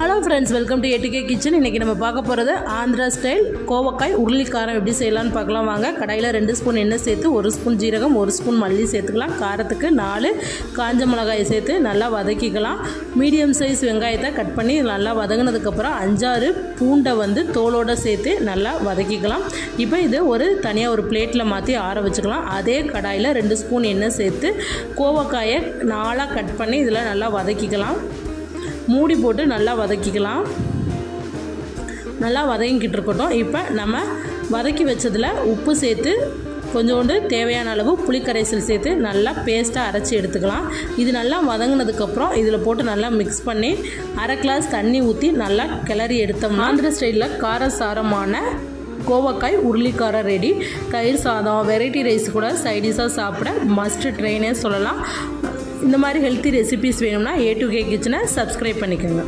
Hello friends, welcome to ATK kitchen. இன்றைக்கி நம்ம பார்க்க போகிறது ஆந்திரா ஸ்டைல் கோவக்காய் உருளிக்காரம் எப்படி செய்யலான்னு பார்க்கலாம் வாங்க. கடாயில் 2 ஸ்பூன் எண்ணெய் சேர்த்து 1 ஸ்பூன் ஜீரகம் 1 ஸ்பூன் மல்லி சேர்த்துக்கலாம். காரத்துக்கு 4 காஞ்ச மிளகாய் சேர்த்து நல்லா வதக்கிக்கலாம். மீடியம் சைஸ் வெங்காயத்தை கட் பண்ணி நல்லா வதங்கினதுக்கப்புறம் 5-6 பூண்டை தோலோடு சேர்த்து நல்லா வதக்கிக்கலாம். இப்போ இது தனியாக ஒரு பிளேட்டில் மாற்றி ஆற வச்சுக்கலாம். அதே கடாயில் 2 ஸ்பூன் எண்ணெய் சேர்த்து கோவக்காயை 4 கட் பண்ணி இதில் நல்லா வதக்கிக்கலாம். மூடி போட்டு நல்லா வதக்கிக்கலாம். நல்லா வதங்கிக்கிட்டு இருக்கட்டும். இப்போ நம்ம வதக்கி வச்சதில் உப்பு சேர்த்து கொஞ்சோண்டு தேவையான அளவு புளிக்கரைசல் சேர்த்து நல்லா பேஸ்ட்டாக அரைச்சி எடுத்துக்கலாம். இது நல்லா வதங்கினதுக்கப்புறம் இதில் போட்டு நல்லா மிக்ஸ் பண்ணி 1/2 கிளாஸ் தண்ணி ஊற்றி நல்லா கிளறி எடுத்தோம்னா ஆந்திர ஸ்டைலில் காரசாரமான கோவக்காய் உருளிக்காரம் ரெடி. தயிர் சாதம், வெரைட்டி ரைஸ் கூட சைடிஷாக சாப்பிட மஸ்ட் ட்ரைனே சொல்லலாம். இந்த மாதிரி ஹெல்த்தி ரெசிபிஸ் வேணும்னா A2K கிச்சனை சப்ஸ்கிரைப் பண்ணிக்கோங்க.